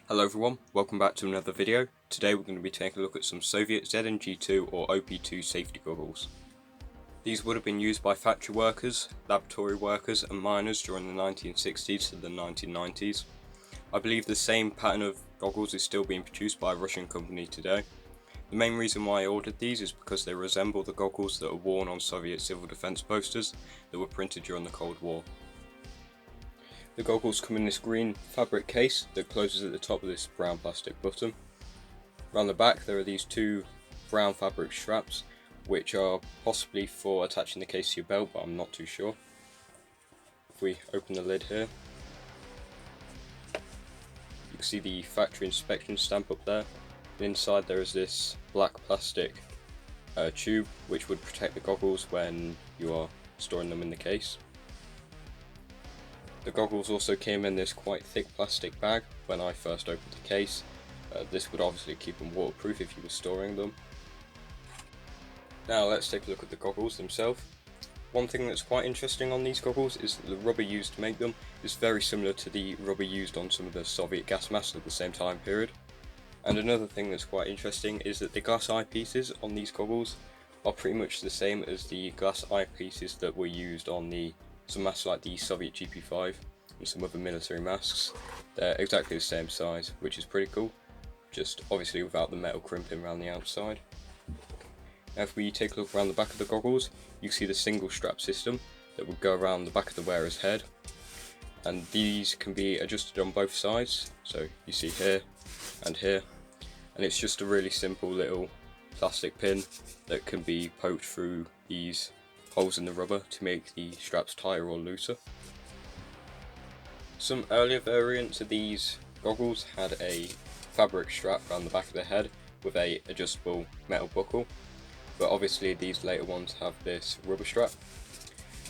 Hello everyone, welcome back to another video. Today we're going to be taking a look at some Soviet ZNG-2 or OP-2 safety goggles. These would have been used by factory workers, laboratory workers and miners during the 1960s to the 1990s. I believe the same pattern of goggles is still being produced by a Russian company today. The main reason why I ordered these is because they resemble the goggles that are worn on Soviet civil defense posters that were printed during the Cold War. The goggles come in this green fabric case that closes at the top of this brown plastic button. Around the back there are these two brown fabric straps which are possibly for attaching the case to your belt, but I'm not too sure. If we open the lid here, you can see the factory inspection stamp up there, and inside there is this black plastic tube which would protect the goggles when you are storing them in the case. The goggles also came in this quite thick plastic bag when I first opened the case. This would obviously keep them waterproof if you were storing them. Now let's take a look at the goggles themselves. One thing that's quite interesting on these goggles is that the rubber used to make them is very similar to the rubber used on some of the Soviet gas masks at the same time period. And another thing that's quite interesting is that the glass eyepieces on these goggles are pretty much the same as the glass eyepieces that were used on some masks like the Soviet GP5 and some other military masks. They're exactly the same size, which is pretty cool, just obviously without the metal crimping around the outside. Now if we take a look around the back of the goggles, you can see the single strap system that would go around the back of the wearer's head, and these can be adjusted on both sides, so you see here and here, and it's just a really simple little plastic pin that can be poked through these holes in the rubber to make the straps tighter or looser. Some earlier variants of these goggles had a fabric strap around the back of the head with a adjustable metal buckle, but obviously these later ones have this rubber strap.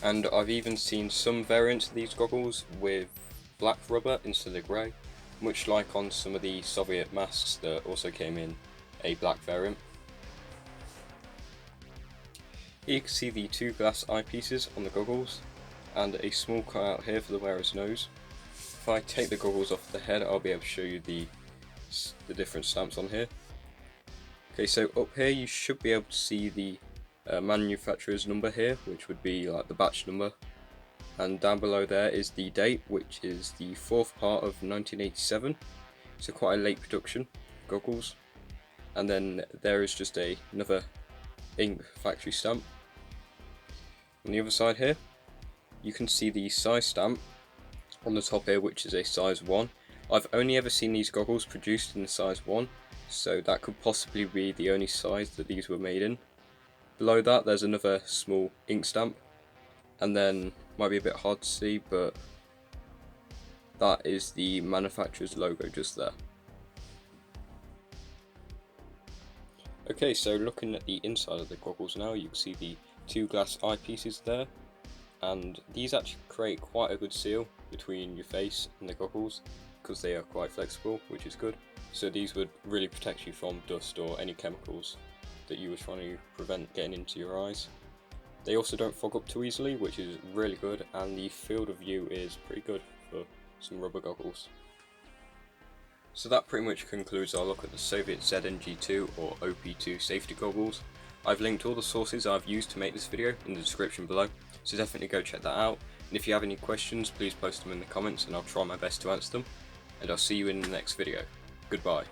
And I've even seen some variants of these goggles with black rubber instead of grey, much like on some of the Soviet masks that also came in a black variant. Here you can see the two glass eyepieces on the goggles and a small cutout here for the wearer's nose. If I take the goggles off the head, I'll be able to show you the different stamps on here. Okay, so up here you should be able to see the manufacturer's number here, which would be like the batch number, and down below there is the date, which is the 4th part of 1987, so quite a late production goggles. And then there is just another ink factory stamp. On the other side here you can see the size stamp on the top here, which is a size 1. I've only ever seen these goggles produced in the size 1, so that could possibly be the only size that these were made in. Below that there's another small ink stamp, and then might be a bit hard to see, but that is the manufacturer's logo just there. Okay, so looking at the inside of the goggles now, you can see the two glass eyepieces there, and these actually create quite a good seal between your face and the goggles because they are quite flexible, which is good. So these would really protect you from dust or any chemicals that you were trying to prevent getting into your eyes. They also don't fog up too easily, which is really good, and the field of view is pretty good for some rubber goggles. So that pretty much concludes our look at the Soviet ZNG-2 or OP-2 safety goggles. I've linked all the sources I've used to make this video in the description below, so definitely go check that out. And if you have any questions, please post them in the comments and I'll try my best to answer them. And I'll see you in the next video. Goodbye.